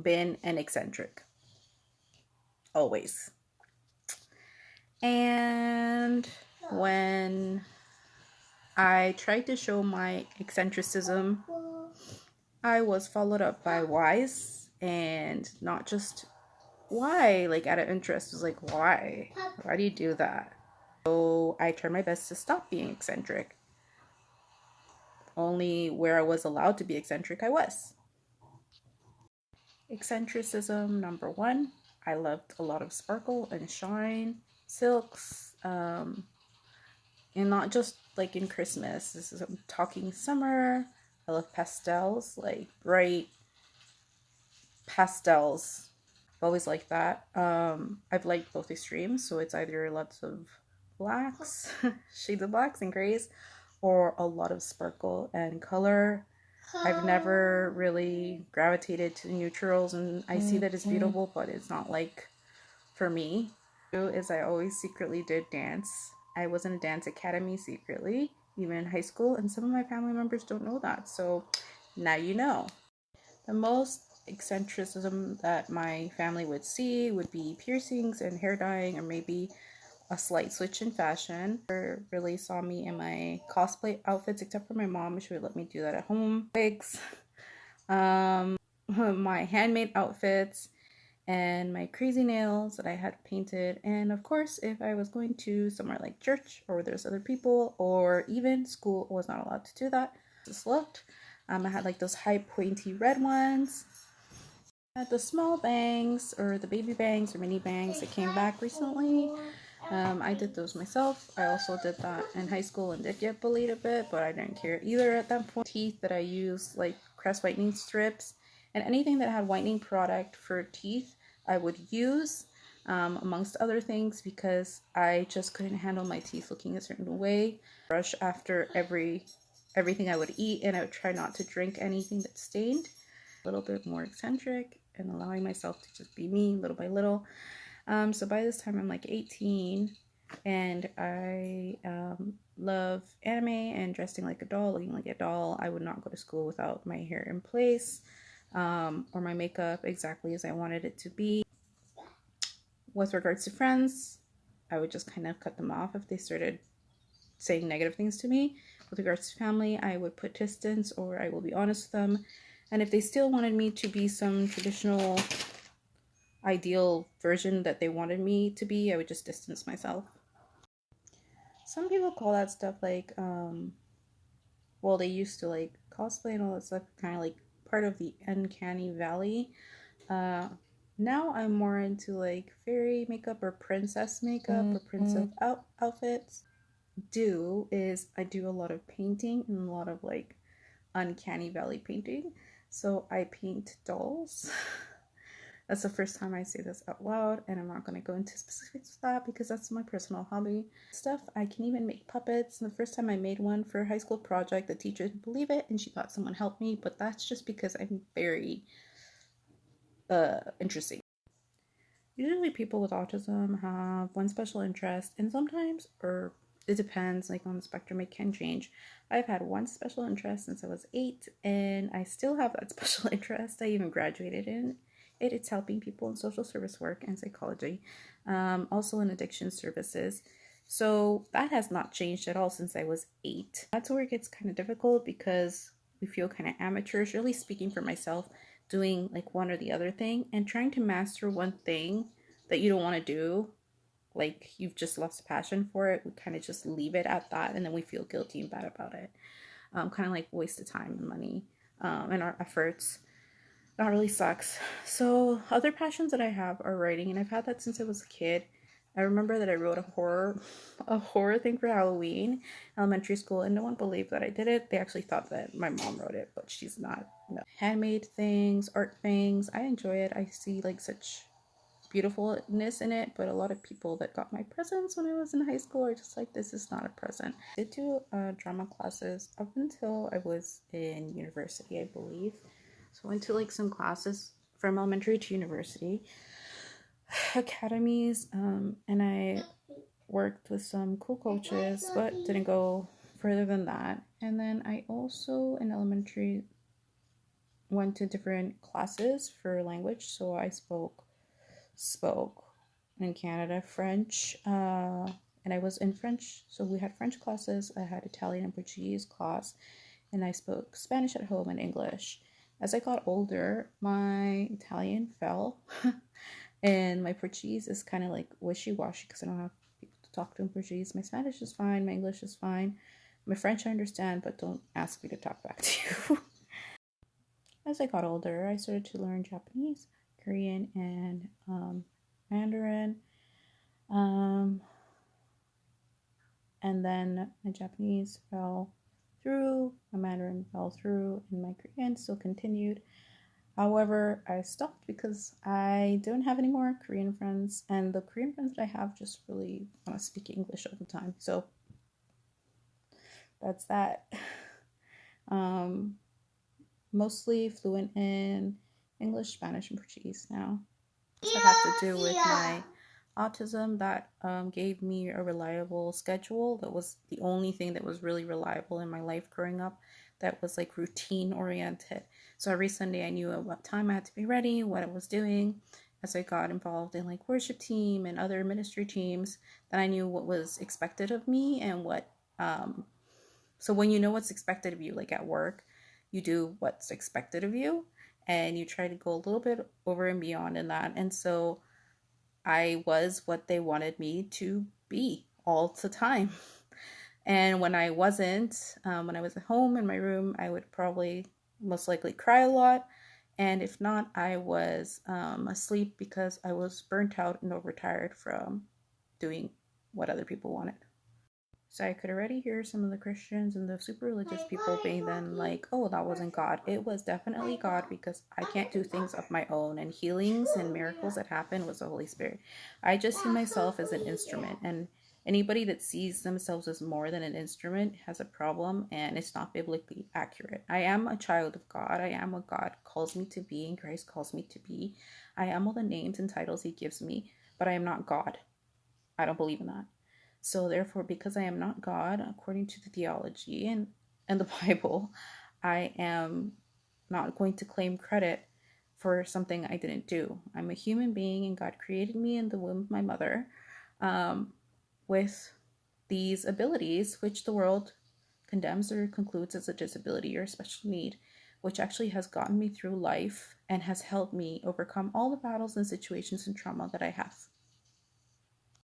been an eccentric. Always. And when I tried to show my eccentricism, I was followed up by whys, and not just why, like out of interest, was like, why do you do that? So I tried my best to stop being eccentric. Only where I was allowed to be eccentric, I was. Eccentricism number one, I loved a lot of sparkle and shine, silks, and not just like in Christmas. This is, I'm talking summer. I love pastels, like bright pastels. I've always liked that. I've liked both extremes, so it's either lots of blacks, shades of blacks and grays, or a lot of sparkle and color. I've never really gravitated to neutrals, and I see that it's beautiful, but it's not like for me. Is I always secretly did dance. I was in a dance academy secretly, even in high school, and some of my family members don't know that. So now you know. The most eccentricism that my family would see would be piercings and hair dyeing, or maybe a slight switch in fashion. Never really saw me in my cosplay outfits, except for my mom. She would let me do that at home. Wigs, my handmade outfits, and my crazy nails that I had painted. And of course, if I was going to somewhere like church or there's other people, or even school, I was not allowed to do that. Just looked. I had like those high pointy red ones. I had the small bangs, or the baby bangs or mini bangs that came back recently. I did those myself. I also did that in high school and did get bullied a bit, but I didn't care either at that point. Teeth that I used, like crest whitening strips and anything that had whitening product for teeth, I would use, amongst other things, because I just couldn't handle my teeth looking a certain way. Brush after everything I would eat, and I would try not to drink anything that stained. A little bit more eccentric and allowing myself to just be me little by little. So by this time I'm like 18, and I love anime and dressing like a doll, looking like a doll. I would not go to school without my hair in place, or my makeup exactly as I wanted it to be. With regards to friends, I would just kind of cut them off if they started saying negative things to me. With regards to family, I would put distance, or I will be honest with them. And if they still wanted me to be some traditional ideal version that they wanted me to be, I would just distance myself. Some people call that stuff like, well, they used to like cosplay and all that stuff, kind of like part of the uncanny valley. Now I'm more into like fairy makeup or princess makeup or princess outfits. I do a lot of painting and a lot of like uncanny valley painting. So I paint dolls. That's the first time I say this out loud, and I'm not going to go into specifics of that because that's my personal hobby. Stuff, I can even make puppets. And the first time I made one for a high school project, the teacher didn't believe it, and she thought someone helped me, but that's just because I'm very interesting. Usually people with autism have one special interest, and sometimes, or it depends, like on the spectrum, it can change. I've had one special interest since I was 8, and I still have that special interest. I even graduated in it. It's helping people in social service work and psychology, also in addiction services. So that has not changed at all since I was 8. That's where it gets kind of difficult because we feel kind of amateurish, really speaking for myself, doing like one or the other thing, and trying to master one thing that you don't want to do, like you've just lost a passion for it. We kind of just leave it at that, and then we feel guilty and bad about it. Kind of like waste of time and money, and our efforts. That really sucks. So other passions that I have are writing, and I've had that since I was a kid. I remember that I wrote a horror thing for Halloween, elementary school, and no one believed that I did it. They actually thought that my mom wrote it, but she's not. No. Handmade things, art things, I enjoy it. I see like such beautifulness in it, but a lot of people that got my presents when I was in high school are just like, this is not a present. I did do drama classes up until I was in university, I believe. So I went to like some classes from elementary to university academies, and I worked with some cool coaches, but didn't go further than that. And then I also in elementary went to different classes for language. So I spoke in Canada French, and I was in French. So we had French classes. I had Italian and Portuguese class, and I spoke Spanish at home and English. As I got older, my Italian fell, and my Portuguese is kind of like wishy-washy because I don't have people to talk to in Portuguese. My Spanish is fine, my English is fine. My French I understand, but don't ask me to talk back to you. As I got older, I started to learn Japanese, Korean, and Mandarin. Um, and then my Japanese fell through, my Mandarin fell through, and my Korean still continued. However, I stopped because I don't have any more Korean friends, and the Korean friends that I have just really want to speak English all the time. So that's that. Um, Mostly fluent in English, Spanish, and Portuguese now. That had to do with my autism that gave me a reliable schedule. That was the only thing that was really reliable in my life growing up, that was like routine oriented. So every Sunday I knew at what time I had to be ready, what I was doing. As I got involved in like worship team and other ministry teams, then I knew what was expected of me and what so when you know what's expected of you, like at work, you do what's expected of you and you try to go a little bit over and beyond in that. And so I was what they wanted me to be all the time. And when I wasn't, when I was at home in my room, I would probably most likely cry a lot. And if not, I was asleep because I was burnt out and overtired from doing what other people wanted. So I could already hear some of the Christians and the super religious people being then like, oh, that wasn't God. It was definitely God because I can't do things of my own. And healings and miracles that happen was the Holy Spirit. I just see myself as an instrument. And anybody that sees themselves as more than an instrument has a problem, and it's not biblically accurate. I am a child of God. I am what God calls me to be and Christ calls me to be. I am all the names and titles he gives me, but I am not God. I don't believe in that. So therefore, because I am not God, according to the theology and the Bible, I am not going to claim credit for something I didn't do. I'm a human being, and God created me in the womb of my mother with these abilities, which the world condemns or concludes as a disability or a special need, which actually has gotten me through life and has helped me overcome all the battles and situations and trauma that I have.